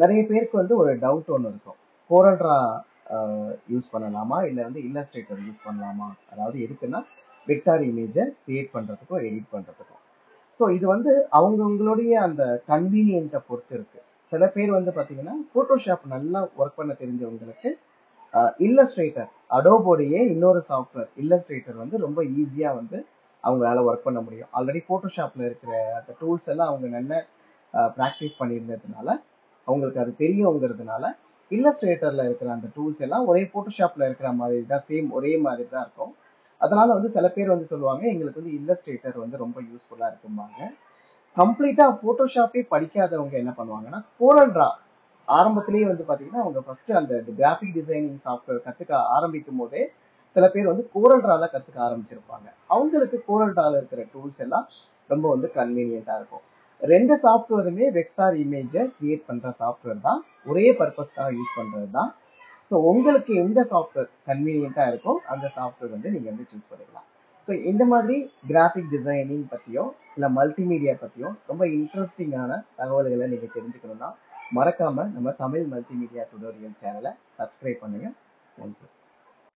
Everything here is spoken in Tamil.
நிறைய பேருக்கு வந்து ஒரு டவுட் ஒன்று இருக்கும். கோரல்ட்ரா யூஸ் பண்ணலாமா இல்லை வந்து இல்லஸ்ட்ரேட்டர் யூஸ் பண்ணலாமா? அதாவது எதுக்குன்னா வெக்டார் இமேஜை கிரியேட் பண்ணுறதுக்கும் எடிட் பண்ணுறதுக்கும். ஸோ இது வந்து அவங்கவுங்களுடைய அந்த கன்வீனியன்ட்டை பொறுத்து இருக்கு. சில பேர் வந்து பார்த்தீங்கன்னா ஃபோட்டோஷாப் நல்லா ஒர்க் பண்ண தெரிஞ்சவங்களுக்கு இல்லஸ்ட்ரேட்டர் அடோபோடைய இன்னொரு சாஃப்ட்வேர் இல்லஸ்ட்ரேட்டர் வந்து ரொம்ப ஈஸியாக வந்து அவங்களால ஒர்க் பண்ண முடியும். ஆல்ரெடி ஃபோட்டோஷாப்பில் இருக்கிற அந்த டூல்ஸ் எல்லாம் அவங்க நல்ல ப்ராக்டிஸ் பண்ணியிருந்ததுனால அவங்களுக்கு அது தெரியுங்கிறதுனால இல்லஸ்ட்ரேட்டரில் இருக்கிற அந்த டூல்ஸ் எல்லாம் ஒரே ஃபோட்டோஷாப்பில் இருக்கிற மாதிரி தான், சேம் ஒரே மாதிரி தான் இருக்கும். அதனால வந்து சில பேர் வந்து சொல்லுவாங்க எங்களுக்கு வந்து இல்லஸ்ட்ரேட்டர் வந்து ரொம்ப யூஸ்ஃபுல்லாக இருக்கும்பாங்க. கம்ப்ளீட்டாக ஃபோட்டோஷாப்பே படிக்காதவங்க என்ன பண்ணுவாங்கன்னா கோரல்ட்ரா ஆரம்பத்திலேயே வந்து பார்த்தீங்கன்னா அவங்க ஃபர்ஸ்ட் அந்த கிராஃபிக் டிசைனிங் சாஃப்ட்வேர் கற்றுக்க ஆரம்பிக்கும் போதே சில பேர் வந்து கோரல்ட்ரால கற்றுக்க ஆரம்பிச்சிருப்பாங்க. அவங்களுக்கு கோரல்ட்ரால இருக்கிற டூல்ஸ் எல்லாம் ரொம்ப வந்து கன்வீனியன்ட்டாக இருக்கும். ரெண்டு சாஃப்ட்வேருமே வெக்டார் இமேஜை கிரியேட் பண்ணுற சாஃப்ட்வேர் தான், ஒரே பர்பஸ்க்காக யூஸ் பண்ணுறது தான். ஸோ உங்களுக்கு எந்த சாஃப்ட்வேர் கன்வீனியண்ட்டாக இருக்கோ அந்த சாஃப்ட்வேர் வந்து நீங்கள் வந்து சூஸ் பண்ணிக்கலாம். ஸோ இந்த மாதிரி கிராஃபிக் டிசைனிங் பற்றியோ இல்லை மல்டிமீடியா பற்றியோ ரொம்ப இன்ட்ரெஸ்டிங்கான தகவல்களை நீங்கள் தெரிஞ்சுக்கணும்னா மறக்காமல் நம்ம தமிழ் மல்டிமீடியா டுடோரியல் சேனலை சப்ஸ்கிரைப் பண்ணுங்கள். தேங்க்யூ.